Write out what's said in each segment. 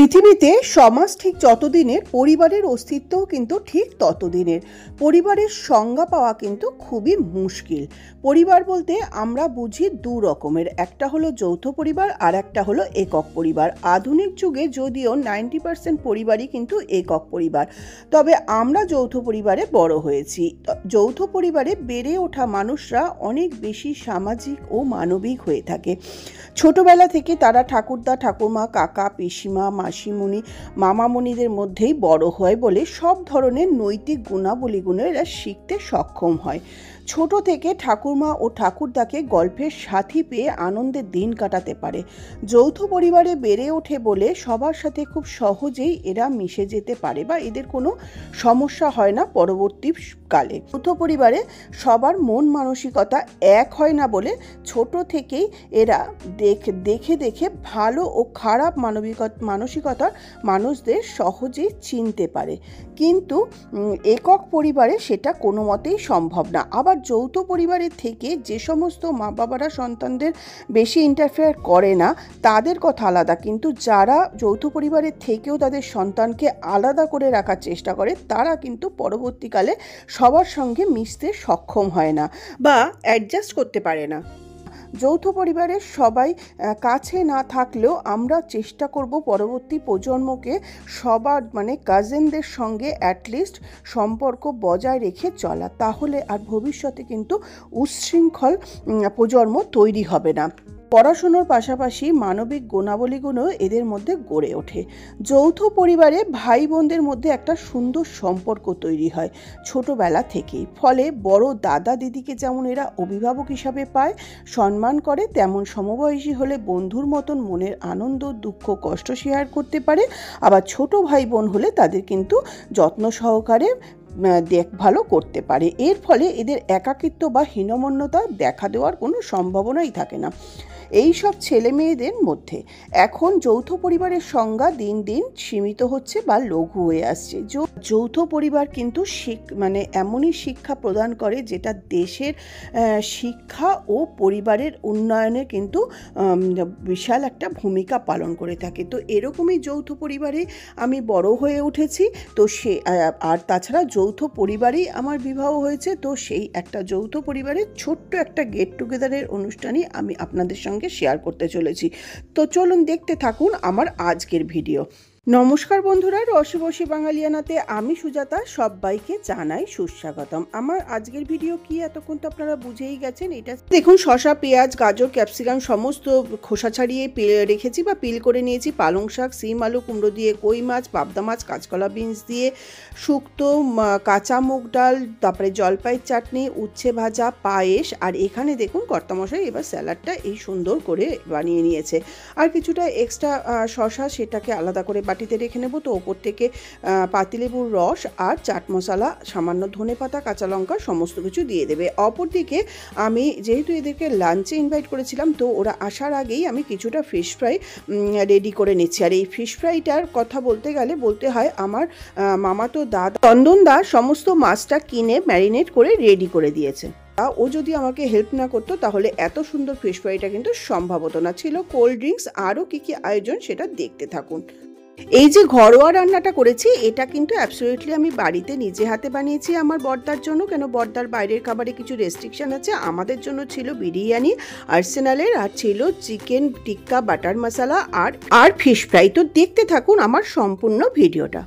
পৃথিবীতে সমাজ ঠিক যতদিনের, পরিবারের অস্তিত্বও কিন্তু ঠিক ততদিনের। পরিবারের সংজ্ঞা পাওয়া কিন্তু খুবই মুশকিল। পরিবার বলতে আমরা বুঝি দু রকমের, একটা হলো যৌথ পরিবার আর একটা হলো একক পরিবার। আধুনিক যুগে যদিও 90% পরিবারই কিন্তু একক পরিবার, তবে আমরা যৌথ পরিবারে বড় হয়েছি। যৌথ পরিবারে বেড়ে ওঠা মানুষরা অনেক বেশি সামাজিক ও মানবিক হয়ে থাকে। ছোটবেলা থেকে তারা ঠাকুরদা, ঠাকুরমা, কাকা, পিসিমা, মাসিমণি, মামামণিদের মধ্যেই বড় হয় বলে সব ধরনের নৈতিক গুণাবলীগুলো এরা শিখতে সক্ষম হয়। ছোট থেকে ঠাকুরমা ও ঠাকুরদাকে গল্পের সাথী পেয়ে আনন্দের দিন কাটাতে পারে। যৌথ পরিবারে বেড়ে ওঠে বলে সবার সাথে খুব সহজেই এরা মিশে যেতে পারে বা এদের কোনো সমস্যা হয় না পরবর্তীকালে। যৌথ পরিবারে সবার মন মানসিকতা এক হয় না বলে ছোট থেকেই এরা দেখে দেখে ভালো ও খারাপ মানসিকতার মানুষদের সহজেই চিনতে পারে। কিন্তু একক পরিবারে সেটা কোনো মতেই সম্ভব না। আবার যৌথ পরিবারের থেকে যে সমস্ত মা বাবারা সন্তানদের বেশি ইন্টারফেয়ার করে না তাদের কথা আলাদা, কিন্তু যারা যৌথ পরিবারের থেকেও তাদের সন্তানকে আলাদা করে রাখার চেষ্টা করে তারা কিন্তু পরবর্তীকালে সবার সঙ্গে মিশতে সক্ষম হয় না বা অ্যাডজাস্ট করতে পারে না। যৌথ পরিবারের সবাই কাছে না থাকলেও আমরা চেষ্টা করব পরবর্তী প্রজন্মকে সবার কাজিনদের সঙ্গে অ্যাটলিস্ট সম্পর্ক বজায় রেখে চলা, তাহলে আর ভবিষ্যতে কিন্তু উচ্ছৃঙ্খল প্রজন্ম তৈরি হবে না। পড়াশুনোর পাশাপাশি মানবিক গুণাবলীগুলো এদের মধ্যে গড়ে ওঠে। যৌথ পরিবারে ভাই বোনদের মধ্যে একটা সুন্দর সম্পর্ক তৈরি হয় ছোটবেলা থেকেই। ফলে বড় দাদা দিদিকে যেমন এরা অভিভাবক হিসাবে পায়, সম্মান করে, তেমন সমবয়সী হলে বন্ধুর মতন মনের আনন্দ, দুঃখ, কষ্ট শেয়ার করতে পারে। আবার ছোট ভাই বোন হলে তাদের কিন্তু যত্ন সহকারে দেখভালও করতে পারে। এর ফলে এদের একাকিত্ব বা হীনমন্যতা দেখা দেওয়ার কোনো সম্ভাবনাই থাকে না এই সব ছেলে মেয়েদের মধ্যে। এখন যৌথ পরিবারের সংজ্ঞা দিন দিন সীমিত হচ্ছে বা লঘু হয়ে আসছে। যৌথ পরিবার কিন্তু এমনই শিক্ষা প্রদান করে যেটা দেশের শিক্ষা ও পরিবারের উন্নয়নে কিন্তু বিশাল একটা ভূমিকা পালন করে থাকে। তো এরকমই যৌথ পরিবারে আমি বড় হয়ে উঠেছি। তো আর তাছাড়া যৌথ পরিবারেই আমার বিবাহ হয়েছে। তো সেই একটা যৌথ পরিবারের ছোট্ট একটা গেট টুগেদারের অনুষ্ঠানই আমি আপনাদের সঙ্গে শেয়ার করতে চলেছি। তো চলুন দেখতে থাকুন আমার আজকের ভিডিও। নমস্কার বন্ধুরা, রসবশী বাঙালিয়ানাতে আমি সুজাতা সবাইকে জানাই সুস্বাগতম। আমার আজকের ভিডিও কি এতক্ষণ তো আপনারা বুঝেই গেছেন। এটা দেখুন, শসা, পেঁয়াজ, গাজর, ক্যাপসিকাম সমস্ত খোসা ছাড়িয়ে রেখেছি বা পিল করে নিয়েছি। পালং শাক, সিম, আলু, কুমড়ো দিয়ে কই মাছ, পাবদা মাছ, কাঁচকলা বিনস দিয়ে শুক্তো, কাঁচা মুগ ডাল, তারপরে জলপাইয়ের চাটনি, উচ্ছে ভাজা, পায়েস, আর এখানে দেখুন কর্তামশাই এবার স্যালাডটা এই সুন্দর করে বানিয়ে নিয়েছে। আর কিছুটা এক্সট্রা শসা সেটাকে আলাদা করে বাটিতে রেখে নেব। তো ওপর থেকে পাতিলেবুর রস আর চাট মশলা, সামান্য ধনেপাতা, কাঁচা লঙ্কা সমস্ত কিছু দিয়ে দেবে। অপরদিকে আমি যেহেতু এদেরকে লাঞ্চে ইনভাইট করেছিলাম, তো ওরা আসার আগেই আমি কিছুটা ফিশ ফ্রাই রেডি করে নিচ্ছি। আর এই ফিশ ফ্রাইটার কথা বলতে হয় আমার মামাতো দাদা চন্দন দা সমস্ত মাছটা কিনে ম্যারিনেট করে রেডি করে দিয়েছে। ও যদি আমাকে হেল্প না করতো তাহলে এত সুন্দর ফিশ ফ্রাইটা কিন্তু সম্ভব হতো না। ছিল কোল্ড ড্রিঙ্কস, আরও কী কী আয়োজন সেটা দেখতে থাকুন। এই যে ঘরোয়া রান্নাটা করেছি এটা কিন্তু অ্যাবসলিউটলি আমি বাড়িতে নিজে হাতে বানিয়েছি আমার বড়দার জন্য। কেন বড়দার বাইরের খাবারে কিছু রেস্ট্রিকশন আছে। আমাদের জন্য ছিল বিরিয়ানি আর্সেনালের, আর ছিল চিকেন টিক্কা বাটার মশলা আর ফিশ ফ্রাই। তো দেখতে থাকুন আমার সম্পূর্ণ ভিডিওটা।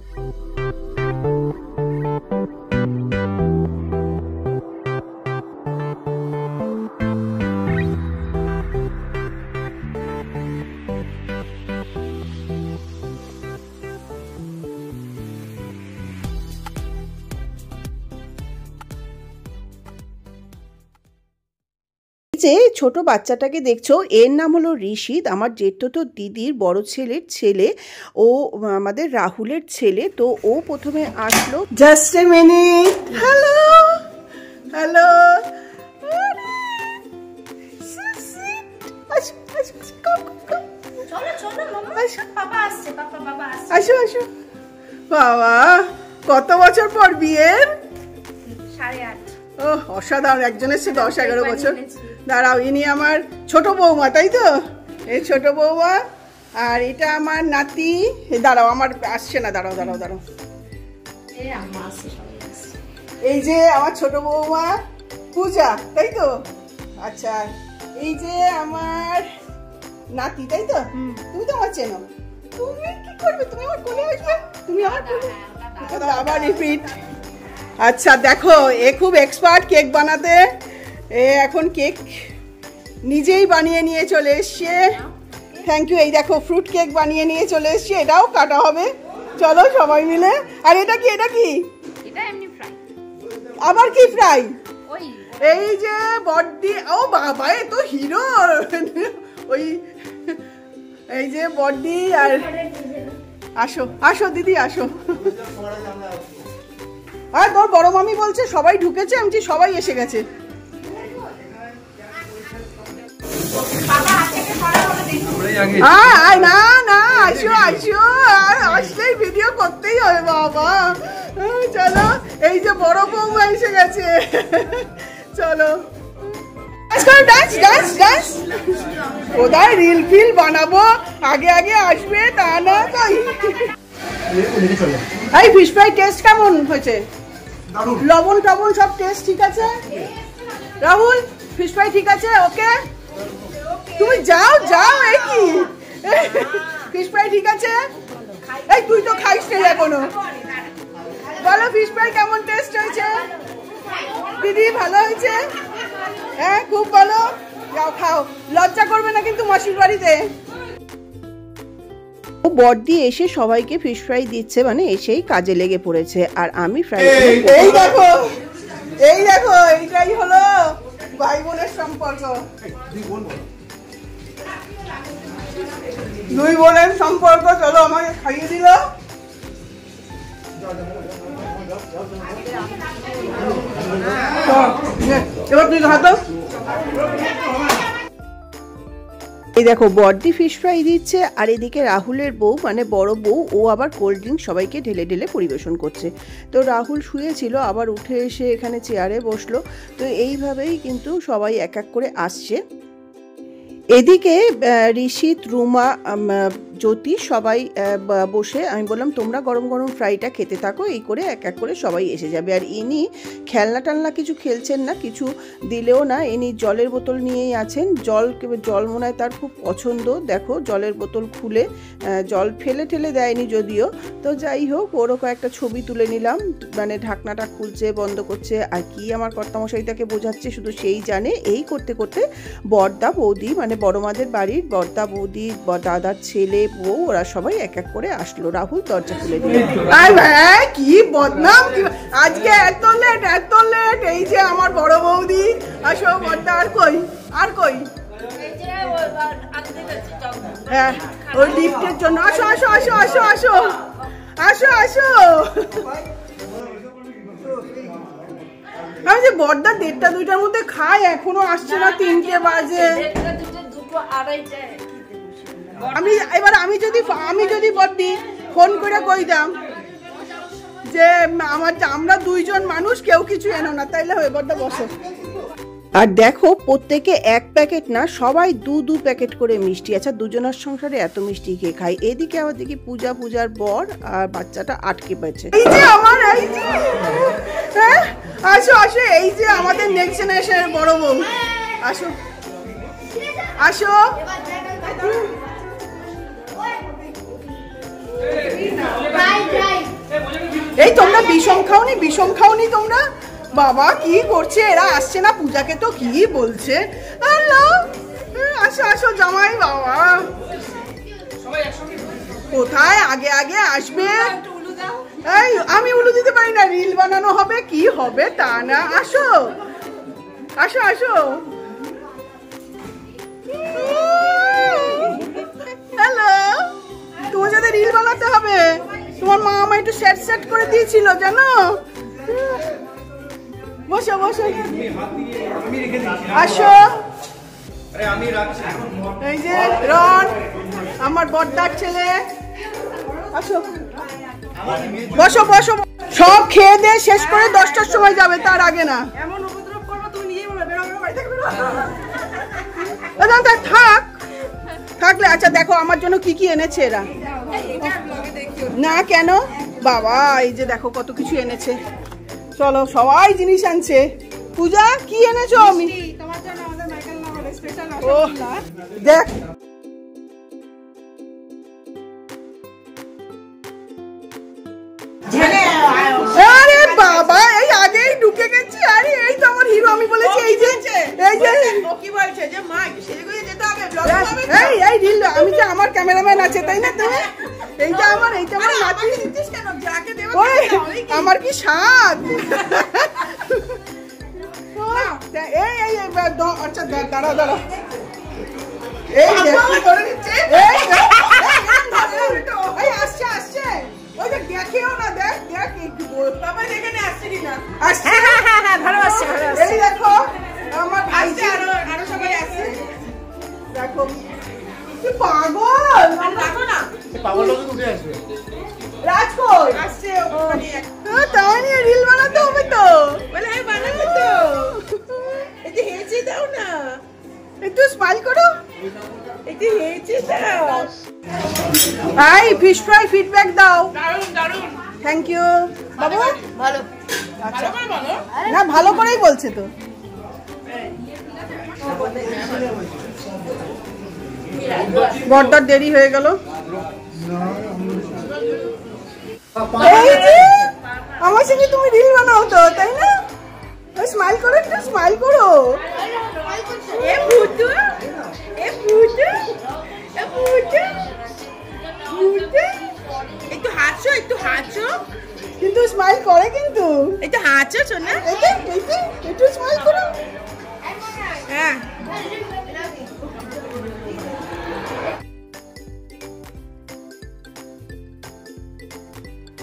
যে ছোট বাচ্চাটাকে দেখছো এর নাম হলো ঋষিত, আমার জেঠতো দিদির বড় ছেলের ছেলে। ও আমাদের রাহুলের ছেলে। তো ও প্রথমে আসলো। Just a minute. Hello hello, আসো আসো। বাবা, কত বছর পর বিয়ের? 8.5। ও অসাধারণ, একজনের সে 10-11 বছর। দাঁড়াও, ইনি আমার ছোট বৌমা, তাই তো? এই ছোট বৌমা আর এটা আমার নাতি। দাঁড়াও, আমার আসছে না, দাঁড়াও দাঁড়াও দাঁড়াও। এই যে আমার ছোট বৌমা পূজা, তাই তো? আচ্ছা, এই যে আমার নাতি, তাই তো? তুমি তো আমার চেনো। তুমি কি করবে? তুমি আমার কোলে আসবে, তুমি আমার কোলে। আবার রিপিট। আচ্ছা দেখো, এ খুব এক্সপার্ট কেক বানাতে। এ এখন কেক নিজেই বানিয়ে নিয়ে চলে এসছে। Thank you. এই দেখো ফ্রুট কেক বানিয়ে নিয়ে চলে এসছে, এটাও কাটা হবে। চলো সবাই মিলে। আর এটা কি? এটা কি? এটা এমনি ফ্রাই। আবার কি ফ্রাই? ওই এই যে বড্ডি, ও বাবা এ তো হিরো। ওই এই যে বড্ডি। আর আসো আসো দিদি আসো। আর তোর বড় মামি বলছে সবাই ঢুকেছে, আমি সবাই এসে গেছে। না না, আসো আসো, আর আসলেই ভিডিও করতেই হবে বাবা। চলো, এই যে বড় বৌমা এসে গেছে। চলো কোথায় রিল ফিল বানাবো, আগে আগে আসবে তা না। তাই এই ফিশ ফ্রাই টেস্ট কেমন হয়েছে? লবণ টবণ সব টেস্ট ঠিক আছে? রাহুল ফিশ ফ্রাই ঠিক আছে? ওকে, তুমি যাও যাও। এই কি ফিশ ফ্রাই ঠিক আছে? এই তুই তো খাইস না এখনো। বলো ফিশ ফ্রাই কেমন টেস্ট হয়েছে? দিদি ভালো হয়েছে? হ্যাঁ খুব ভালো। যাও খাও, লজ্জা করবে না কিন্তু মাসির বাড়িতে। ও বড়দি এসে সবাইকে ফিশ ফ্রাই দিচ্ছে, মানে এসেই কাজে লেগে পড়েছে। আর আমি ফ্রাই, এই দেখো এই দেখো, এইটাই হলো ভাই বোনের সম্পর্ক। দুই বোনের সম্পর্ক। চলো আমাকে খাইয়ে দিল। এবার তুই খা তো। এই দেখো বড়দি ফিশ ফ্রাই দিচ্ছে, আর এদিকে রাহুলের বউ মানে বড় বউ, ও আবার কোল্ড ড্রিঙ্ক সবাইকে ঢেলে ঢেলে পরিবেশন করছে। তো রাহুল শুয়েছিল, আবার উঠে এসে এখানে চেয়ারে বসলো। তো এইভাবেই কিন্তু সবাই এক এক করে আসছে। এদিকে ঋষিত, রুমা, জ্যোতি সবাই বসে, আমি বললাম তোমরা গরম গরম ফ্রাইটা খেতে থাকো, এই করে এক এক করে সবাই এসে যাবে। আর ইনি খেলনা টালনা কিছু খেলছেন না, কিছু দিলেও না, ইনি জলের বোতল নিয়েই আছেন। জল মনে হয় তার খুব পছন্দ। দেখো জলের বোতল খুলে, জল ফেলে ঠেলে দেয়নি যদিও। তো যাই হোক, ওরও কয়েকটা ছবি তুলে নিলাম। মানে ঢাকনাটা খুলছে বন্ধ করছে, আর কি আমার কর্তামশাই তাকে বোঝাচ্ছে শুধু সেই জানে। এই করতে করতে বড়দা বৌদি, মানে বড় মাদের বাড়ির বড়দা বৌদি, দাদার ছেলে বউ, ওরা সবাই এক এক করে আসলো। রাহুল দরজা খুলে দিল। কি বদনাম আজকে, এত লেট এত লেট। এই যে আমার বড় বৌদি, আসো বড়দা। আর কই আর কই? হ্যাঁ ওই লিফটের জন্য। আসো আসো আসো আসো আসো আসো আসো। আমি যে বড়দা 1:30 2টার মধ্যে খায়, এখনো আসছে না, 3টে বাজে। আমি যদি বড়দি ফোন করে কইতাম যে আমরা দুইজন মানুষ, কেউ কিছু এনো না, তাইলে হয়ে বড়দা বসো। আর দেখো প্রত্যেকে এক প্যাকেট না, সবাই দু প্যাকেট করে মিষ্টি। আচ্ছা দুজনের সংসারে এত মিষ্টি কে খায়? এদিকে আবার দেখি পূজার বর আর বাচ্চাটা আটকে পেয়েছে। এই যে আমার, এই যে আসো আসো, এই যে আমাদের নেক্সট জেনারেশনের বড় বউ। আসো আসো। এই তোমরা বিষম খাওনি তোমরা? বাবা কি করছে এরা? আসছে না পূজাকে, তো কি বলছে। আসো আসো জামাই বাবা, কোথায় আগে আগে আসবে। এই আমি উলু দিতে পারি না, রিল বানানো হবে, কি হবে তা না। আসো আসো আসো। হ্যালো, তোমার সাথে রিল বানাতে হবে। তোমার মা আমায় একটু সেট করে দিয়েছিল জানো। বসো বসো, আসো। এই যে রন, আমার বড়দার ছেলে, আসো বসো বসো। সব খেয়ে দিয়ে শেষ করে 10টার সময় যাবে, তার আগে না। এমন উপদ্রব করবো তুমি নিজেই বলবে বেরো বেরো বাড়ি থেকে বেরো। থাক থাকলে আচ্ছা দেখো আমার জন্য কি কি এনেছে এরা। না কেন বাবা, এই যে দেখো কত কিছু এনেছে। চলো সবাই জিনিস আনছে। পূজা কি এনেছো? আমি ও দেখ, আরে বাবা এই আগেই ঢুকে গেছি। আরে এই তো আমার হিরো, আমি বলেছি এই যে কি বলছে যে মা সেগুলো যেতে হবে এই রিল, আমি যে আমার ক্যামেরাম্যান আছে তাই না তুমি, এইটা আমার নাতি দিচ্ছিস কেন? যাকে দেবে ওই আমার কি স্বাদ। এই এই আচ্ছা দাঁড়া দাঁড়া, এই এই আসছে আসছে, ওই যে দেখেও না, দেখ দেখ বাবা এখানে আসছে কিনা? আসছে, ভালো আসছে ভালো আসছে। এই দেখো আমার ভাই আরো সবাই আসছে। দেখো কি পাগল, দেখো না পাগল লোক উঠে আসবে। রাজ কই আসছে ওখানে তাই নিয়ে রিল বানাতে হবে তো, বলে আমি বানাবো তো। এই যে হেঁচে দাও না, একটু স্মাইল করো, এই যে হেঁচে দাও। এই ফিশ ফ্রাই ফিডব্যাক দাও। দারুন দারুন, থ্যাংক ইউ বাবু। ভালো। আচ্ছা ভালো করে বলো। না ভালো করেই বলছে তো। বড়দার দেরি হয়ে গেল। এই যে আমার সঙ্গে তুমি রিল বানাও তো তাই না? স্মাইল করো, একটু স্মাইল করো। এ ভূতু, এ ভূতু, এ ভূতু, ভূতু। একটু হাঁচো, একটু হাঁচো, কিন্তু স্মাইল করে কিন্তু। একটু হাঁচো শোনা। এইটা একটু স্মাইল করো। হ্যাঁ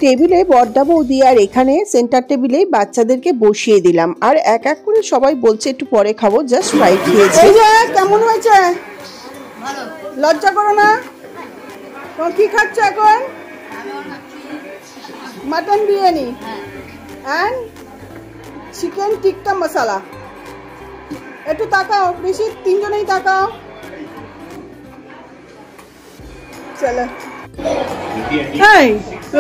টেবিলে বড়দা বৌদি আর এখানে সেন্টার টেবিলে বাচ্চাদেরকে বসিয়ে দিলাম, আর এক এক করে সবাই বলছে একটু পরে খাবো, জাস্ট ফ্রাই খেয়েছি। এই যে কেমন হয়েছে? ভালো। লজ্জা করো না। তোমার কি খাচ্ছ এখন? মাটন বিরিয়ানি অ্যান্ড চিকেন টিক্কা মশলা। একটু তাকাও, বেশি তিনজনেই তাকাও। চলো এই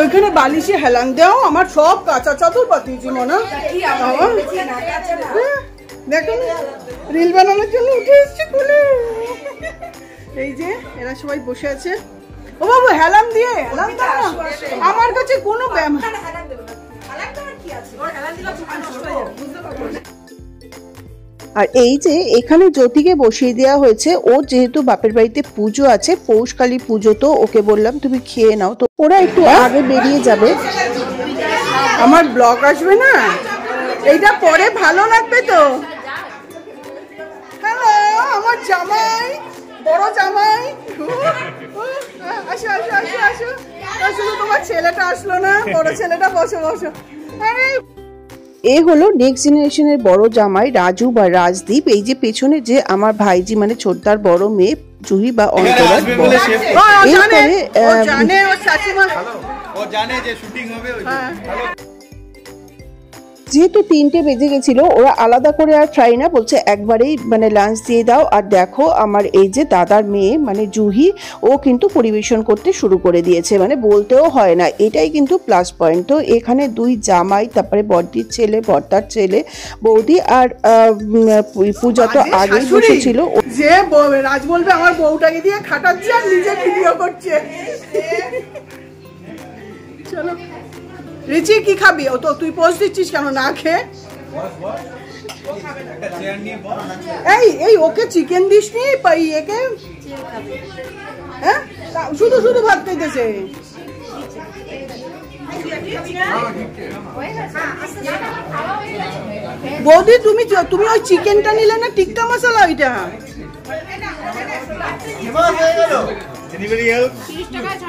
ওইখানে বালিশে হেলান দাও, আমার সব কাঁচা চাদর পাতিয়েছি মনে। দেখো রিল বানানোর জন্য উঠে এসছে খুলে। এই যে এরা সবাই বসে আছে। ও বাবু হেলান দিয়ে হেলান দাও না, আমার কাছে কোনো ব্যায়াম। আর এই যে এখানে জ্যোতিকে বসিয়ে দেওয়া হয়েছে, ও যেহেতু বাপের বাড়িতে পুজো আছে, পৌষকালী পুজো, তো ওকে বললাম তুমি খেয়ে নাও, তো ওরা একটু আগে বেরিয়ে যাবে। আমার ব্লগ আসবে না, এইটা পরে ভালো লাগবে তো। হ্যালো আমার জামাই, বড় জামাই, আসো আসো আসো আসো। শুধু তোমার ছেলেটা আসলো না, বড় ছেলেটা, বসো বসো। আরে এ হলো নেক্সট জেনারেশনের বড় জামাই রাজু বা রাজদীপ। এই যে পেছনে যে আমার ভাইজি মানে ছোটদার বড় মেয়ে জুহি বা অন্তরার বর। ও জানে যে শুটিং হবে। যেহেতু 3টে বেজে গেছিল, ওরা আলাদা করে আর ফ্রাই না, বলছে একবারেই মানে লাঞ্চ দিয়ে দাও। আর দেখো আমার এই যে দাদার মেয়ে মানে জুহি, ও কিন্তু পরিবেশন করতে শুরু করে দিয়েছে, মানে বলতেও হয় না, এটাই কিন্তু প্লাস পয়েন্ট। তো এখানে দুই জামাই, তারপরে বড়দির ছেলে, বড়দার ছেলে, বৌদি আর পূজা তো আগেই বসেছিল। যে রাজ বলবে আমার বউটাকে দিয়ে খাটাচ্ছে আর নিজে ভিডিও করছে। চলো রিচি কি খাবি? ও তো তুই পোস্ট দিচ্ছিস কেন না খেয়ে? এই এই ওকে চিকেন দিস নি পাই, একে হ্যাঁ শুধু শুধু ভাত খাইতেছে। বৌদি তুমি তুমি ওই চিকেনটা নিলে না টিক্কা মশলা ওইটা?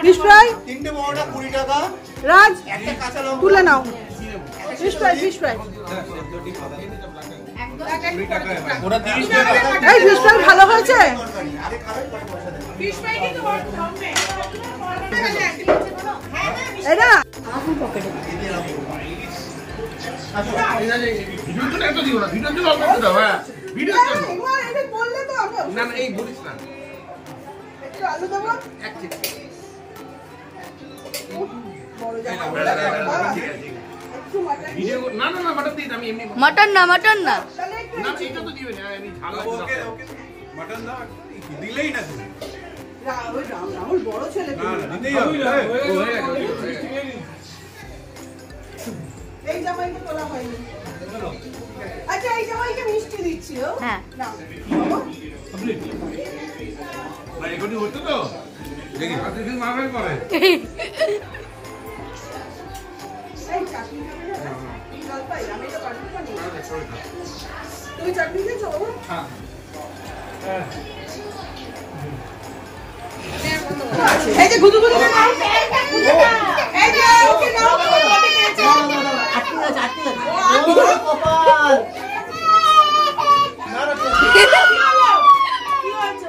ফিশ ফ্রাই 3টে বড়টা 20 টাকা। রাজ তুলে নাও ফিশ ফ্রাই, ফিশ ফ্রাই। ওরা 30 টাকা। এই ফিশ ফ্রাই ভালো হয়েছে? এটা একটু আলু দেবো বড় জামাই একটু মাটন ভিডিও না না না মাটন দিই আমি এমনি মটন না মটন না তাহলে একটু না এটা তো দিবেন আমি ঝাল ওকে ওকে মাটন দাও দিলেই না তুমি রাহুল বড় ছেলে না না দিতেই হবে এই জামাইকে তোলা হয়নি আচ্ছা এই জামাইকে মিষ্টি দিচ্ছি ও হ্যাঁ না বাবা ভাই এখনই হতো তো দেখি হাতে ফিল মারাই করে এই চাটনি খাবে না জল পাই আমি তো পারবো না তুমি চাটনি খেয়েছো বাবা হ্যাঁ এই যে গুদু গুদু নাও এই যে ওকে নাও কোটে খেয়েছে কপাল না না কি হয়েছে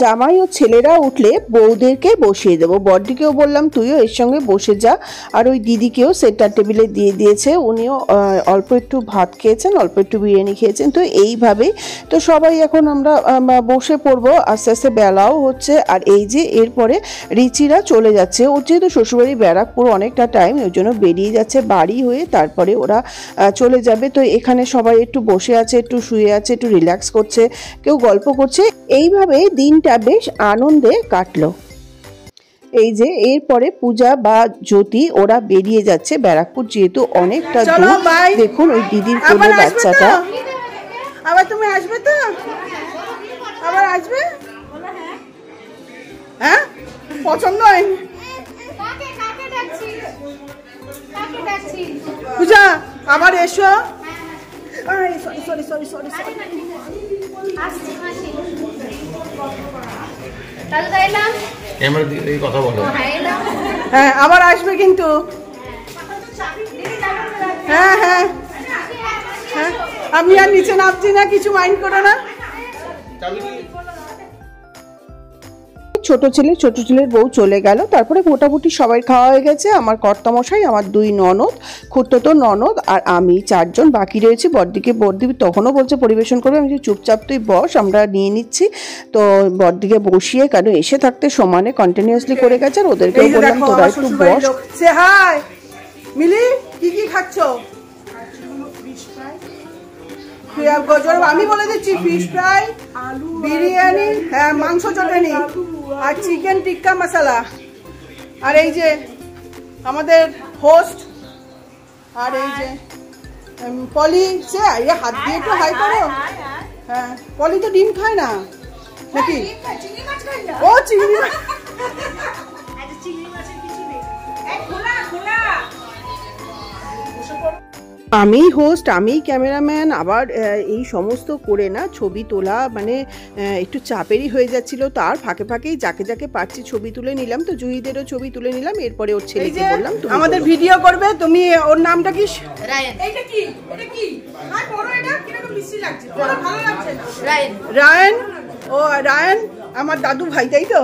জামাই ও ছেলেরা উঠলে বউদেরকে বসিয়ে দেবো। বড়দিকেও বললাম তুইও এর সঙ্গে বসে যা, আর ওই দিদিকেও সেন্টার টেবিলে দিয়ে দিয়েছে। উনিও অল্প একটু ভাত খেয়েছেন, অল্প একটু বিরিয়ানি খেয়েছেন। তো এইভাবেই তো সবাই এখন আমরা বসে পড়বো। আস্তে আস্তে বেলাও হচ্ছে। আর এই যে এরপরে রিচিরা চলে যাচ্ছে। ওর যেহেতু শ্বশুরবাড়ি ব্যারাকপুর অনেকটা টাইম, ওই জন্য বেরিয়ে যাচ্ছে বাড়ি হয়ে, তারপরে ওরা চলে যাবে। তো এখানে সবাই একটু বসে আছে, একটু শুয়ে আছে, একটু রিল্যাক্স করছে, কেউ গল্প করছে। এইভাবে দিনটা বেশ আনন্দে কাটলো। এই যে এরপরে পূজা বা জ্যোতি ওরা বেরিয়ে যাচ্ছে ব্যারাকপুর, যেহেতু অনেকটা দূর। দেখুন ওই দিদির কোলে বাচ্চাটা। আবার তুমি আসবে তো? আবার আসবে? হ্যাঁ পছন্দ হয়নি পূজা, আবার এসো। সরি সরি সরি সরি কথা বলো। হ্যাঁ আবার আসবে কিন্তু। হ্যাঁ হ্যাঁ হ্যাঁ আমি আর নিচে নামছি না, কিছু মাইন্ড করো না। ছোট ছেলের বউ চলে গেল। তারপরে মোটামুটি সবাই খাওয়া হয়ে গেছে। আমার কর্তামশাই, আমার দুই ননদ, খুড়তো ননদ আর আমি, চারজন বাকি রয়েছে। বড়দি তখনও বলছে পরিবেশন করবে। আমি চুপচাপ তুই বস, আমরা নিয়ে নিচ্ছি। তো বড়দিকে বসিয়ে, কারণ এসে থাকতে সমানে কন্টিনিউয়াসলি করে গেছে। আর ওদেরকে বললাম তোরা একটু বস। সে হাই মিলি, কি কি খাচ্ছ? আমি বলে দিচ্ছি, ফিশ ফ্রাই, বিরিয়ানি, হ্যাঁ মাংস চটানি, আর চিকেন টিক্কা মশলা। আর এই যে আমাদের হোস্ট, আর এই যে পলি। সে হাত দিয়ে একটু হাই করো। হ্যাঁ পলি তো ডিম খায় না নাকি? ও চিংড়ি মাছ। আমি হোস্ট, আমি ক্যামেরাম্যান, আবার এই সমস্ত করে না ছবি তোলা মানে একটু চাপেরই হয়ে যাচ্ছিল। তার ফাঁকে ফাঁকেই যাকে যাকে পারছি ছবি তুলে নিলাম। তো জুহিদেরও ছবি তুলে নিলাম। এরপরে ওর ছেলেকে বললাম আমাদের ভিডিও করবে তুমি। ওর নামটা কি? রায়ন। এইটা কি? এটা কি? আর বড় এটা কিরকম মিষ্টি লাগছে, ভালো লাগছে না। রায়ন। রায়ন, ও রায়ন আমার দাদু ভাই, তাই তো?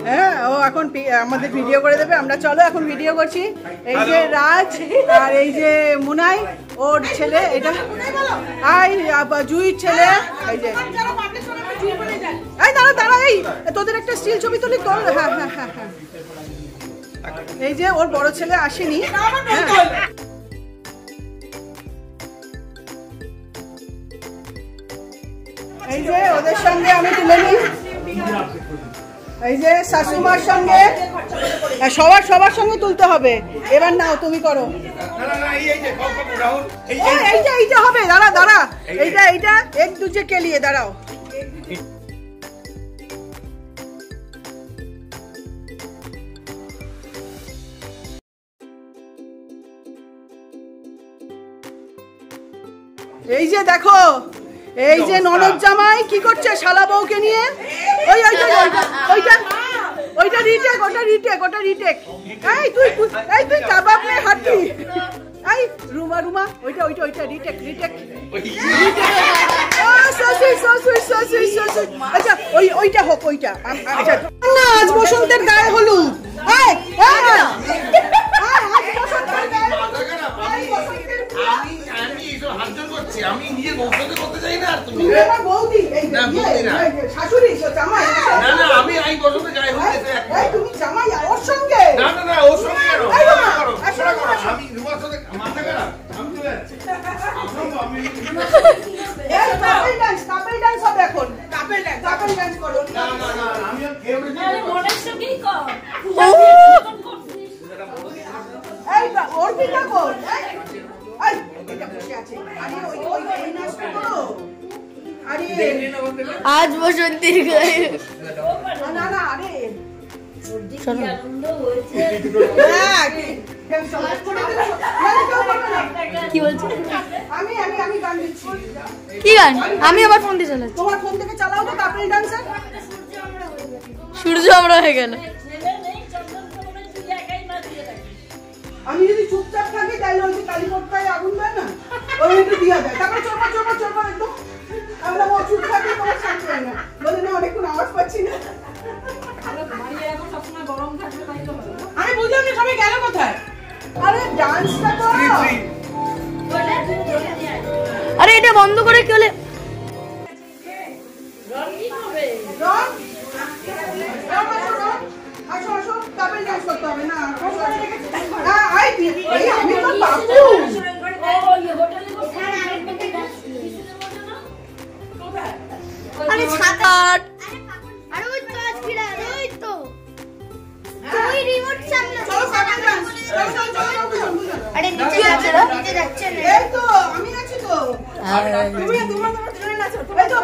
হ্যাঁ ও এখন আমাদের ভিডিও করে দেবে। আমরা চলো এখন ভিডিও করছি। এই যে রাজ, আর এই যে মুনাই ওর ছেলে, এটা জুইর ছেলে। এই যে এই দাঁড়া দাঁড়া, এই তোদের একটা স্টিল ছবি তুলি তোর। হ্যাঁ হ্যাঁ হ্যাঁ হ্যাঁ, এই যে ওর বড় ছেলে আসেনি। এই যে ওদের সঙ্গে আমি তুলে নিই। এই যে শাশুমার সঙ্গে, সবার সঙ্গে তুলতে হবে। এবার নাও তুমি করো। এইটা হবে, দাঁড়া দাঁড়া, এইটা এক দুজে কে লিয়ে দাঁড়াও। এই যে দেখো, এই যে ননদ জামাই কি করছে শালা বউকে নিয়ে। ওইটা রিটেক, ওটা রিটেক। এই তুই কাবাব মে হাড্ডি। এই রুমা ওইটা রিটেক। ও সো আচ্ছা ওইটা হোক ওইটা। আচ্ছা না আজ বসন্তের গায়ে হলুদ। আজ বসন্তের গায়ে আমি নিজে বৌসাতে করতে চাই না। আর তুমি বৌদি শাশুড়ি জামাই না আমি এই বসন্তে গায়ে হলুদ তুমি জামাই ওর সঙ্গে না ওর সঙ্গে কেন? আমি রুমার সাথে মাথা খারাপ, আমি চলে যাচ্ছি। কাপল ডান্স হবে এখন। কাপল ডান্স করো। না আমি এই অর্পিতা কর। এই এটা বসে আছে। আরে ওই নাচটা করো। আরে আজ বসন্তের গায়ে না আরে কি বলছো? আমি গান দিচ্ছি। কি গান? আমি আবার ফোন দিয়ে চালাচ্ছি। তোমার ফোন থেকে চালাও তো কাপল ডান্সার। সূর্য আমরা হয়ে গেল। আমি যদি চুপচাপ থাকি তাহলে ওই যে কালীপট্টায় আগুন দেয় না, ওই একটু দিয়া যায়। তারপরে চোরপা একদম আমরা চুপ থাকি, তোমার শান্তি হয় না। বলে না অনেকক্ষণ আওয়াজ পাচ্ছি না। আমি বুঝলাম না সবাই গেল কোথায়। আরে ডান্সটা করো। আরে এটা বন্ধ করে কি হলে? আসো কাপল ডান্স করতে হবে না। আমি তো বাবু। আরে ছাতা আরে ওই তো আজকে ওই তো ওই রিমোট সামনে চলো কাপল ডান্স। আরে নিচে যাচ্ছে না, নিচে যাচ্ছে না। এই তো আমি আছি তো। তুমি তোমার ট্রেন আছো। এই তো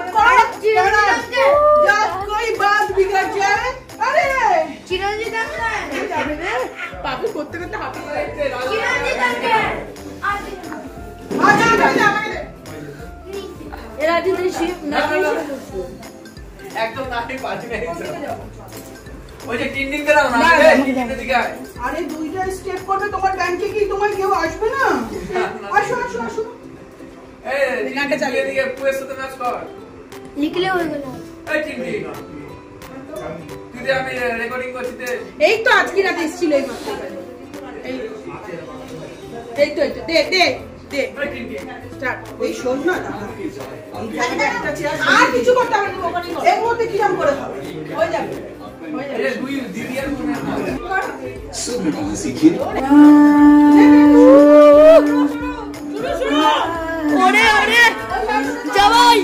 जब कोई बात बिगड़ जाए। अरे চিরঞ্জিত আঙ্কেল যাবে রে পাপু করতে হাত লাগাইছে। চিরঞ্জিত আঙ্কেল আচ্ছা আমাকে দে। এরা যদি শিপ না একদম নাকি বাজি নাই। ওই যে টিন্ডিং দাও না দিকে আয়। আরে দুইটা স্টেপ করবে তোমার ব্যাংকে কি তোমার কেউ আসবে না? আসো এই গানটা চালিয়ে দিকে পুরো সাথে ম্যাচ কর। লিখলে হয়ে গেল। এই টিন্ডিং তুই যে আমি রেকর্ডিং করছিতে এই তো আজকে রাতে এসেছিল এই মাত্র। এই তো দে ওই টিন্ডিং স্টার্ট। এই শোন না একটা চেয়ার আর কিছু করতে হবে না। এর মধ্যে কিরম করে হবে হয়ে যাবে। এই দুই দিদিয়ার মনে ওরে জামাই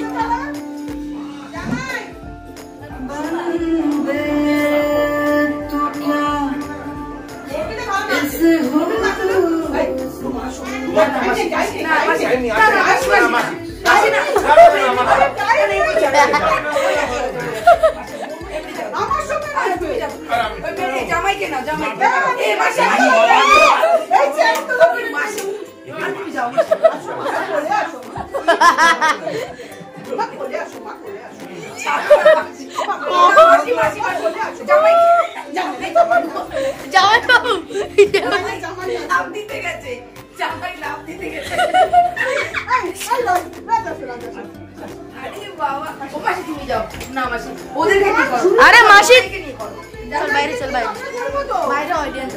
জামাইকে না জামাইকে এই মাসে এই চেক তো মাসে তুমি যাও বলে আসো মা বলে আসো জামাই বাবু লাভ দিতে গেছে। আরে মাসি চল বাইরে বাইরে অডিয়েন্স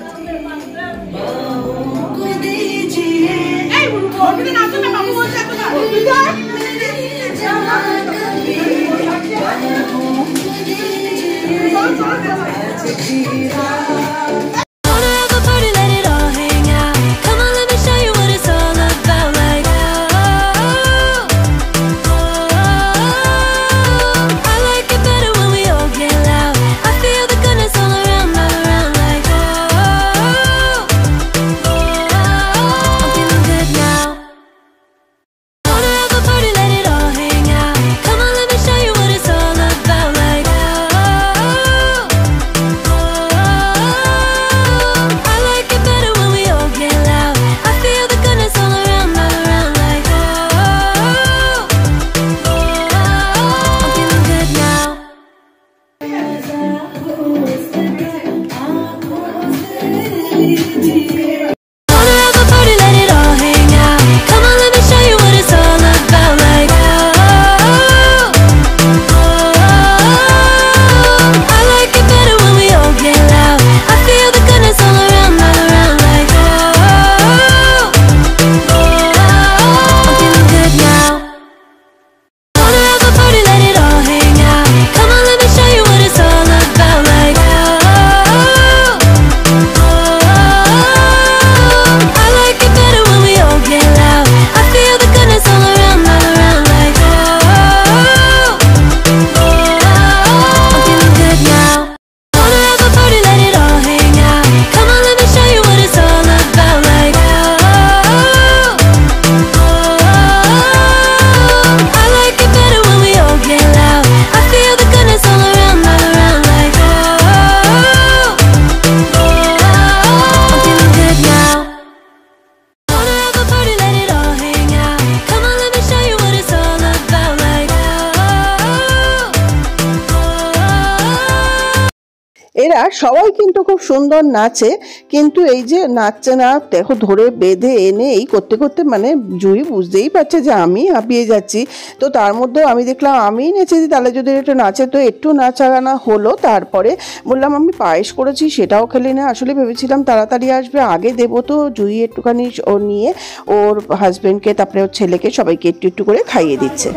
আর সবাই কিন্তু খুব সুন্দর নাচে, কিন্তু এই যে নাচছে না দেখো, ধরে বেঁধে এনে এই করতে করতে মানে জুই বুঝতেই পারছে যে আমি হাঁপিয়ে যাচ্ছি। তো তার মধ্যেও আমি দেখলাম আমিই নেচেছি, তাহলে যদি একটু নাচে, তো একটু নাচাগানা হলো। তারপরে বললাম আমি পায়েস করেছি সেটাও খেলি না, আসলে ভেবেছিলাম তাড়াতাড়ি আসবে, আগে দেবো। তো জুই একটুখানি ও নিয়ে ওর হাজবেন্ডকে তারপরে ওর ছেলেকে সবাইকে একটু একটু করে খাইয়ে দিচ্ছে।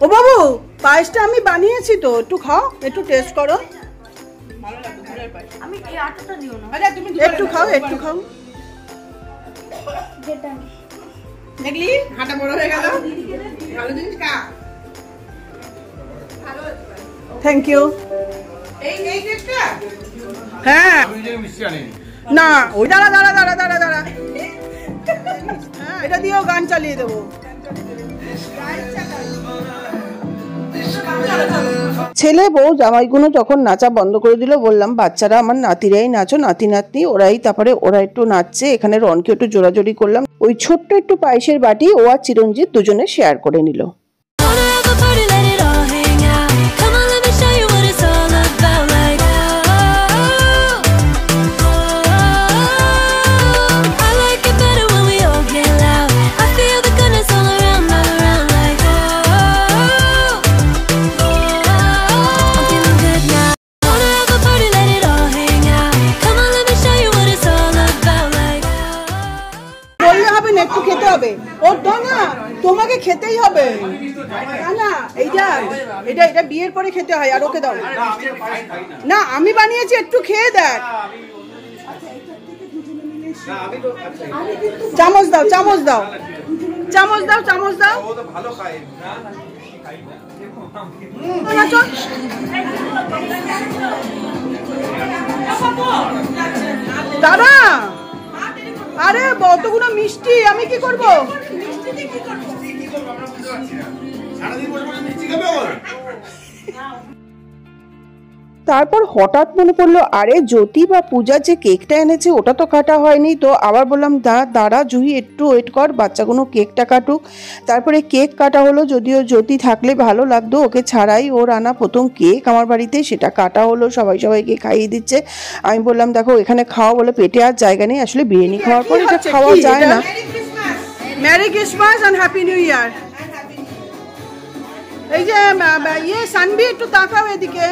ও বাবু, পায়েসটা আমি বানিয়েছি তো, একটু খাও, একটু টেস্ট করো। আমি এই আটাটা দিও না। একটু খাও, একটু খাও। দেখলি হাঁটা বড় হয়ে গেল। ভালো জিনিস খা। Thank you. এই কেকটা হ্যাঁ মিষ্টি আনিনি। না, ওই দাঁড়া দাঁড়া দাঁড়া দাঁড়া দাঁড়া, হ্যাঁ এটা দিয়েও গান চালিয়ে দেবো। ছেলে বউ জামাইগুলো যখন নাচা বন্ধ করে দিল, বললাম বাচ্চারা আমার নাতিরাই নাচো, নাতি নাতনি ওরাই। তারপরে ওরা একটু নাচছে, এখানে রনকে একটু জোরাজোরি করলাম। ওই ছোট্ট একটু পায়েসের বাটি ও আর চিরঞ্জিত দুজনে শেয়ার করে নিল। একটু খেতে হবে ওর তো না, তোমাকে খেতেই হবে। না না, এইটা এটা এটা বিয়ের পরে খেতে হয়। আর ওকে দাও না, আমি বানিয়েছি, একটু খেয়ে দেখ। চামচ দাও, চামচ দাও, চামচ দাও, চামচ দাও। দাদা, আরে কতগুলো মিষ্টি আমি কি করব? তারপর হঠাৎ মনে পড়লো, আরে জ্যোতি বা পূজা যে কেকটা এনেছে ওটা তো কাটা হয়নি। তো আবার বললাম দাঁড়া জুই, একটু ওয়েট কর, বাচ্চাগুলো কেকটা কাটুক। তারপরে কেক কাটা হলো, যদিও জ্যোতি থাকলে ভালো লাগতো, ওকে ছাড়াই ওর আনা প্রথম কেক আমার বাড়িতে, সেটা কাটা হলো, সবাইকে খাইয়ে দিচ্ছে। আমি বললাম দেখো এখানে খাওয়া, বলে পেটে আর জায়গা নেই, আসলে বিরিয়ানি খাওয়ার পর এটা খাওয়া যায় না। Merry Christmas and happy new year. এই যে ইয়ে সানবি, একটু তাকাও এদিকে।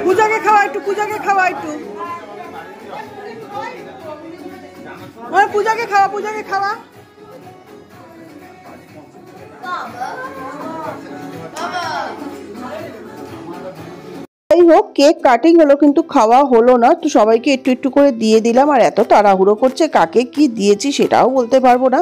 পূজাকে খাওয়া একটু, পূজাকে খাওয়া একটু, পূজাকে খাওয়া, পূজাকে খাওয়া। যাই হোক, কেক কাটিং হলো কিন্তু খাওয়া হলো না। তো সবাইকে একটু একটু করে দিয়ে দিলাম, আর এত তাড়াহুড়ো করছে কাকে কি দিয়েছি সেটাও বলতে পারবো না।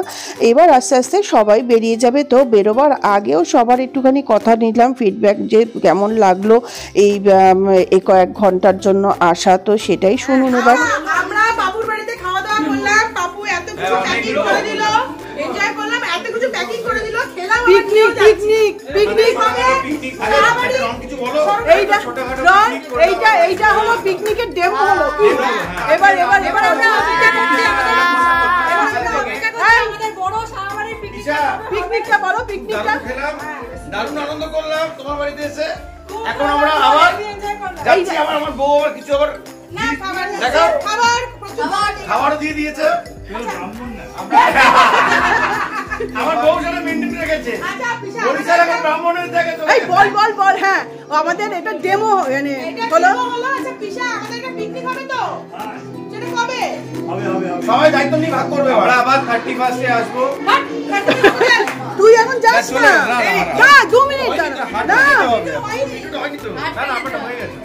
এবার আস্তে আস্তে সবাই বেরিয়ে যাবে, তো বেরোবার আগেও সবার একটুখানি কথা নিলাম, ফিডব্যাক যে কেমন লাগলো এই কয়েক ঘন্টার জন্য আসা, তো সেটাই শুনুন এবার। আমরা বাবুর বাড়িতে খাওয়া দাওয়া করলাম, বাবু এত কিছু প্যাকিং করে দিল, এনজয় করলাম, এত কিছু প্যাকিং করে দিল, খেলাম, পিকনিক পিকনিক পিকনিক হবে। এইটা হলো পিকনিকের ডেমো হলো। এবার এবার এবার আমরা পিকনিকটা বলো, পিকনিকটা দারুণ আনন্দ করলাম তোমার বাড়িতে এসে। এখন আমরা আবার যাচ্ছি, আমার বউ আবার কিছু আবার খাবারও দিয়ে দিয়েছে। আমার বউ সাথে মেনটেন রেখেছে, বরিশাল এখন ব্রাহ্মণের থেকে চলে। এই বল বল বল, হ্যাঁ আমাদের এটা ডেমো, মানে বলো। আচ্ছা পিসা, আমাদের একটা পিকনিক হবে তো, সেটা কবে হবে? সবাই দায়িত্ব নিয়ে ভাগ করবে। আমরা আবার 31 এ আসবো। তুই এখন যাস না, না 2 মিনিট দাঁড়া। না একটু হয়নি তো, না না আমারটা হয়ে গেছে।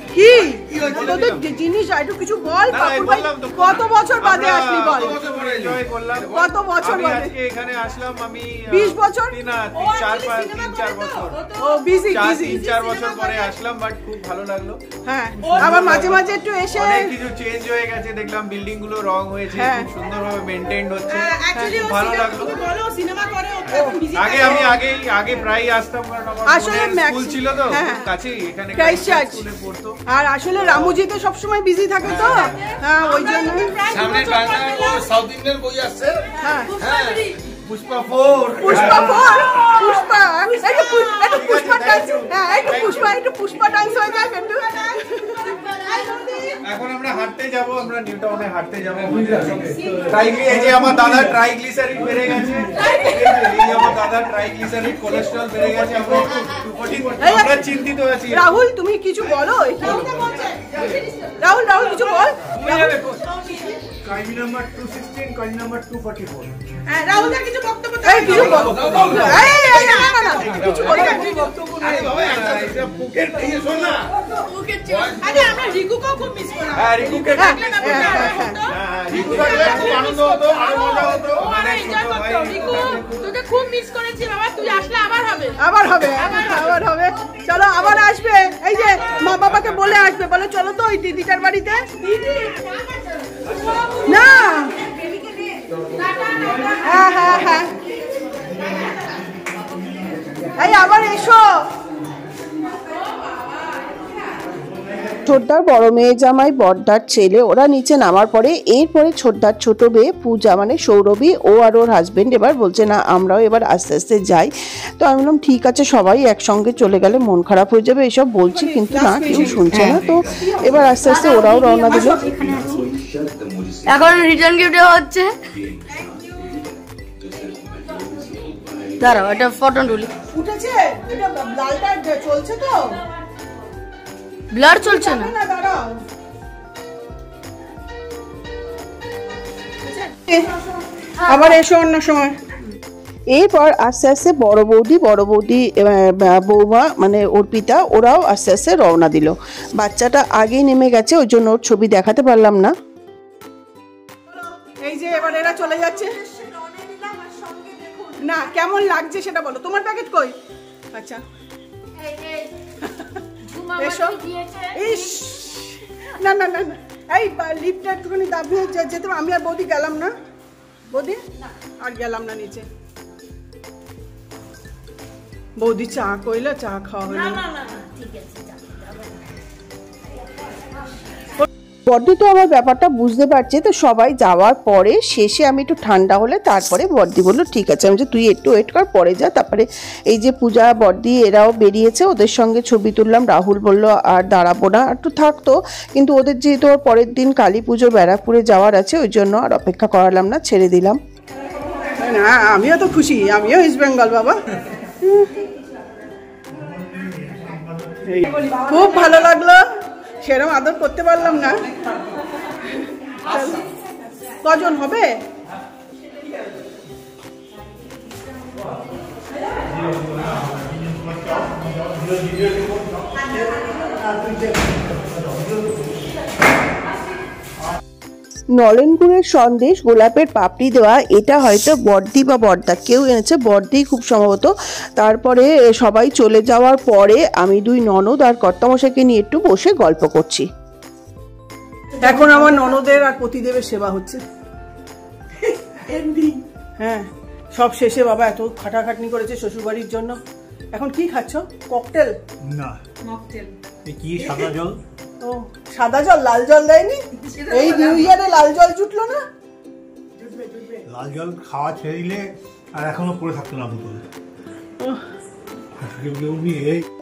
কি হয়েছে? তোদের জিনিস একটু কিছু বল না, কাকুর ভাই, বললাম তো, কত বছর বাদে আমরা আসলি বল? কত বছর পরে enjoy করলাম। কত বছর আমি বাদে? আজকে এখানে আসলাম আমি 20 বছর? 3-4 বছর ও বিজি 3-4 বছর পরে আসলাম, বাট খুব ভালো লাগলো। হ্যাঁ আবার মাঝে মাঝে একটু এসে অনেক কিছু চেঞ্জ হয়ে গেছে, দেখলাম বিল্ডিং গুলো রং হয়েছে, হ্যাঁ। খুব সুন্দরভাবে মেইনটেইনড হচ্ছে, actually খুব ও ভালো সিনেমা- লাগলো। তুমি বলো, সিনেমা করে, ও তো এখন busy আগে থাকে। আমি আগে প্রায় আসতাম, কারণ আমার আসলে বোনের max- স্কুল ছিল তো হ্যাঁ। খুব কাছেই, এখানে Christ Church। স্কুলে পড়তো। আর আসলে রামুজি তো সবসময় বিজি থাকে তো, হ্যাঁ ওই জন্য সামনে বাংলা ও সাউথ ইন্ডিয়ান বই আসছে। হ্যাঁ হ্যাঁ, পুষ্পা 4। পুষ্পা ফোর, পুষ্পা একটু পুষ্পা ডান্স, হ্যাঁ একটু পুষ্পা ডান্স হয়ে যায় কিন্তু। এখন আমরা হাঁটতে যাব, আমরা নিউ টাউনে হাঁটতে যাব। এই যে আমার দাদা ট্রাইগ্লিসারিড বেড়ে গেছে, এই যে আমার দাদা ট্রাইগ্লিসারিড কোলেস্টেরল বেড়ে গেছে, আমরা চিন্তিত আছি। রাহুল তুমি কিছু বলো, রাহুল কিছু বল। কাহিনী নাম্বার 216, কাহিনী নাম্বার 244। রাহুলদার কিছু বক্তব্য এই কিছু বল। এই না কিছু বলো। আরে বাবা, একটা বুকের এই শোন না। আরে আমরা রিকুকেও খুব মিস করলাম। হ্যাঁ, রিকুকে হ্যাঁ, রিকু থাকলে খুব আনন্দ হতো, আরো মজা হতো। মানে ছোট ভাই তোকে খুব মিস করেছি বাবা, তুই আসলে আবার হবে। আবার হবে চলো আবার আসবে, এই যে মা বাবাকে বলে আসবে, বলে চলো তো ওই দিদিটার বাড়িতে। না হ্যাঁ এই আবার এসো। ছোটদার বড় মেয়ে জামাই বড়দার ছেলে ওরা নিচে নামার পরে এরপরে ছোটদার ছোট মেয়ে পূজা মানে সৌরভী ও আর ওর হাজবেন্ড এবার বলছে না আমরাও এবার আস্তে আস্তে যাই। তো আমি বললাম ঠিক আছে সবাই একসঙ্গে চলে গেলে মন খারাপ হয়ে যাবে এসব বলছি, কিন্তু না কেউ শুনছে না। তো এবার আস্তে আস্তে ওরাও রওনা দিল। এখন রিটার্ন গিফট দেওয়া হচ্ছে। দাঁড়াও এটা ফটো তুলি। উঠেছে এটা লালটা চলছে তো, ব্লার চলছে না। না দাঁড়াও আবার এসো অন্য সময়। এরপর আস্তে আস্তে বড় বৌদি বৌমা মানে অর্পিতা ওরাও আস্তে আস্তে রওনা দিল। বাচ্চাটা আগেই নেমে গেছে, ওই জন্য ওর ছবি দেখাতে পারলাম না। এই যে এবার এরা চলে যাচ্ছে। না কেমন লাগছে সেটা বলো, তোমার প্যাকেট কই? আচ্ছা এসো। ইস না এই লিফটটা একটুখানি দাবিয়ে যেতে, আমি আর বৌদি গেলাম না, বৌদি আর গেলাম না নিচে। বৌদি চা কইলে চা খাওয়া হলো না। বর্দি তো আমার ব্যাপারটা বুঝতে পারছে, তো সবাই যাওয়ার পরে শেষে আমি একটু ঠান্ডা হলে তারপরে বর্দি বললো ঠিক আছে। আমি যে তুই একটু ওয়েট কর পরে যা। তারপরে এই যে পূজা বর্দি এরাও বেরিয়েছে, ওদের সঙ্গে ছবি তুললাম। রাহুল বলল আর দাঁড়াবো না, একটু থাকতো, কিন্তু ওদের যেহেতু ওর পরের দিন কালী পুজো ব্যারাকপুরে যাওয়ার আছে ওই জন্য আর অপেক্ষা করালাম না, ছেড়ে দিলাম। না আমিও তো খুশি, আমিও ইস্ট বেঙ্গল বাবা। খুব ভালো লাগলো, সেরকম আদর করতে পারলাম না। কজন হবে? নলেন গুড়ের সন্দেশ গোলাপের পাপড়ি দেওয়া, এটা হয়তো বর্দি বা বর্দা কেউ এনেছে, বর্দি খুব সম্ভবত। তারপরে সবাই চলে যাওয়ার পরে আমি দুই ননদ আর কর্তামশাইকে নিয়ে একটু বসে গল্প করছি। এখন আমার ননদের আর পতিদেবের সেবা হচ্ছে। হ্যাঁ সব শেষে বাবা এত খাটাখাটনি করেছে শ্বশুরবাড়ির জন্য। এখন কি খাচ্ছ? ককটেল? না কি সাদা জল? ও সাদা জল, লাল জল দেয়নি? এই নিউ ইয়ারে লাল জল জুটলো না? লাল জল খাওয়া ছেড়ে দিলে আর এখনো পড়ে থাকতো না বোতলে।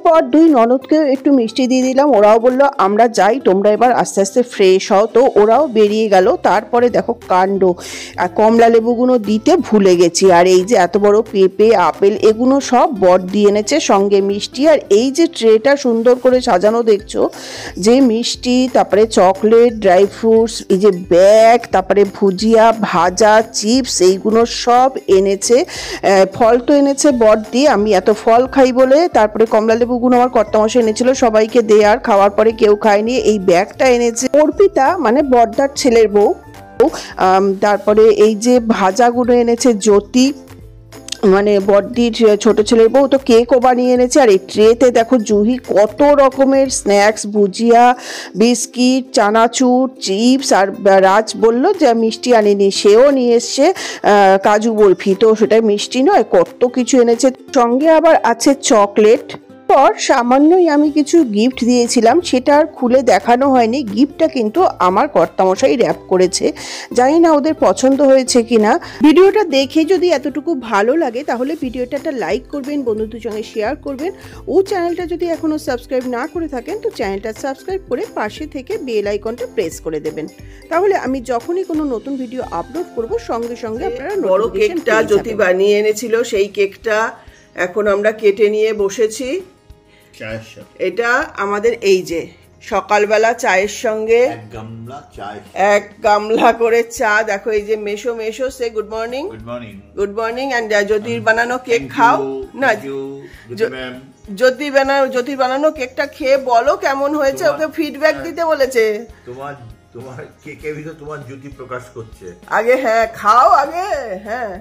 পর দুই ননদকে একটু মিষ্টি দিয়ে দিলাম, ওরাও বললো আমরা যাই, তোমরা এবার আস্তে আস্তে ফ্রেশ হও। তো ওরাও বেরিয়ে গেল। তারপরে দেখো কাণ্ড, কমলা লেবুগুলো দিতে ভুলে গেছি। আর এই যে এত বড় পেঁপে আপেল এগুলো সব বর্দি এনেছে, সঙ্গে মিষ্টি। আর এই যে ট্রেটা সুন্দর করে সাজানো দেখছো, যে মিষ্টি, তারপরে চকলেট, ড্রাই ফ্রুটস, এই যে ব্যাগ, তারপরে ভুজিয়া, ভাজা, চিপস, এইগুলো সব এনেছে। ফল তো এনেছে বর্দি, আমি এত ফল খাই খাই বলে তারপরে কমলালেবুগুলো আমার কর্তামশাই এনেছিল সবাইকে দেয়ার, খাওয়ার পরে কেউ খায়নি। এই ব্যাগটা এনেছে অর্পিতা মানে বড়দার ছেলের বউ। তারপরে এই যে ভাজাগুলো এনেছে জ্যোতি মানে বড়দির ছোট ছেলের বউ, তো কেকও বানিয়ে এনেছে। আর এই ট্রেতে দেখো জুহি কত রকমের স্ন্যাক্স, ভুজিয়া, বিস্কিট, চানাচুর, চিপস। আর রাজ বললো যে মিষ্টি আনিনি, সেও নিয়ে এসছে কাজু বরফি, তো সেটা মিষ্টি নয়, কত কিছু এনেছে। সঙ্গে আবার আছে চকলেট। পর সামান্যই আমি কিছু গিফট দিয়েছিলাম, সেটা আর খুলে দেখানো হয়নি। গিফটটা কিন্তু আমার কর্তামশাই র্যাপ করেছে, জানি না ওদের পছন্দ হয়েছে কিনা। ভিডিওটা দেখে যদি এতটুকু ভালো লাগে তাহলে ভিডিওটা একটা লাইক করবেন, বন্ধুদের সঙ্গে শেয়ার করবেন। ও চ্যানেলটা যদি এখনও সাবস্ক্রাইব না করে থাকেন তো চ্যানেলটা সাবস্ক্রাইব করে পাশে থেকে বেল আইকনটা প্রেস করে দেবেন, তাহলে আমি যখনই কোনো নতুন ভিডিও আপলোড করব সঙ্গে সঙ্গে আপনারা বড় কেকটা জ্যোতি বানিয়ে এনেছিল, সেই কেকটা এখন আমরা কেটে নিয়ে বসেছি। এটা আমাদের এই যে সকালবেলা চায়ের সঙ্গে এক গামলা করে চা। দেখো এই যে মেশো মেশো সে good morning, good morning. And জ্যোতির বানানো কেক খাও না, জ্যোতির বানানো কেকটা খেয়ে বলো কেমন হয়েছে, ওকে ফিডব্যাক দিতে বলেছে। তোমার কেকের ভিতর তোমার জ্যোতি প্রকাশ করছে আগে, হ্যাঁ খাও আগে, হ্যাঁ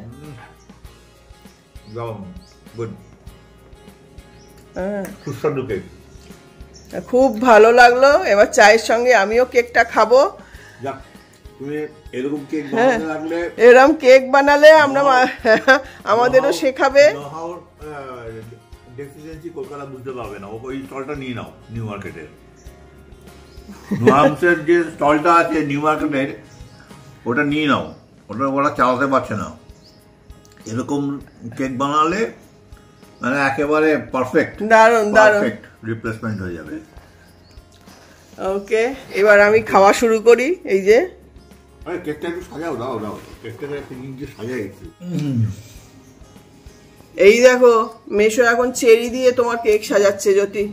গুড, সুস্বাদু কেক, খুব ভালো লাগলো। এবার চায়ের সঙ্গে আমিও কেকটা খাবো। তুমি এরকম কেক বানাতে লাগলে, এরকম কেক বানালে আমরা আমাদেরও শেখাবে। ডেফিসিয়েন্সি কলকাতা বুঝতে পারবে না, ওই স্টলটা নিয়ে নাও নিউ মার্কেটের। নোয়ামসের যে স্টলটা আছে নিউ মার্কেটের, ওটা নিয়ে নাও, ওরা চালাতে পারছে না। এরকম কেক বানালে মানে একেবারে পারফেক্ট, দারুণ দারুণ রিপ্লেসমেন্ট হয়ে যাবে। ওকে, এবার আমি খাওয়া শুরু করি। এই যে কেকটা একটু সাজাও, দাও কেকটা একটু সাজাই একটু। এই দেখো মেশো এখন চেরি দিয়ে তোমার কেক সাজাচ্ছে জ্যোতি।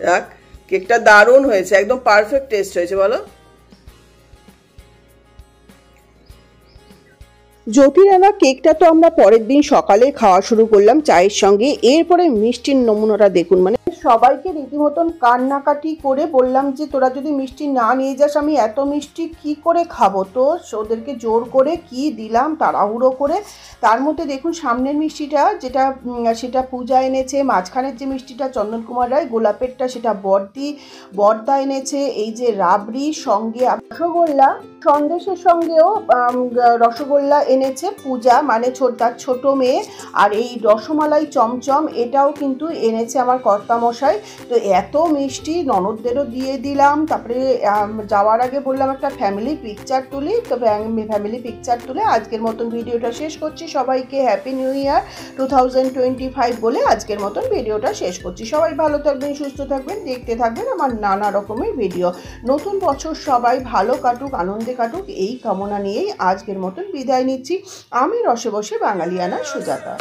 দেখ কেকটা দারুণ হয়েছে, একদম পারফেক্ট টেস্ট হয়েছে, বলো। জ্যোতির আনা কেকটা তো আমরা পরের দিন সকালে খাওয়া শুরু করলাম চায়ের সঙ্গে। এরপরে মিষ্টির নমুনাটা দেখুন, মানে সবাইকে রীতিমতন কান্নাকাটি করে বললাম যে তোরা যদি মিষ্টি না নিয়ে যাস আমি এত মিষ্টি কি করে খাবো, তো ওদেরকে জোর করে কি দিলাম তাড়াহুড়ো করে। তার মধ্যে দেখুন সামনের মিষ্টিটা যেটা সেটা পূজা এনেছে, মাঝখানের যে মিষ্টিটা চন্দন কুমার রায়, গোলাপেরটা সেটা বর্দা এনেছে। এই যে রাবড়ি, সঙ্গে রসগোল্লা, সন্দেশের সঙ্গেও রসগোল্লা এনেছে পূজা মানে তার ছোট মেয়ে। আর এই রসমালাই চমচম এটাও কিন্তু এনেছে আমার কর্তামশাই। তো এত মিষ্টি ননদদেরও দিয়ে দিলাম। তারপরে যাওয়ার আগে বললাম একটা ফ্যামিলি পিকচার তুলি, তো ফ্যামিলি পিকচার তুলে আজকের মতন ভিডিওটা শেষ করছি। সবাইকে হ্যাপি নিউ ইয়ার 2025 বলে আজকের মতন ভিডিওটা শেষ করছি। সবাই ভালো থাকবেন, সুস্থ থাকবেন, দেখতে থাকবেন আমার নানা রকমের ভিডিও। নতুন বছর সবাই ভালো কাটুক, আনন্দে কাটুক, এই কামনা নিয়েই আজকের মতন বিদায় নিচ্ছি। আমি রসে বসে বাঙালিয়ানা সুজাতা।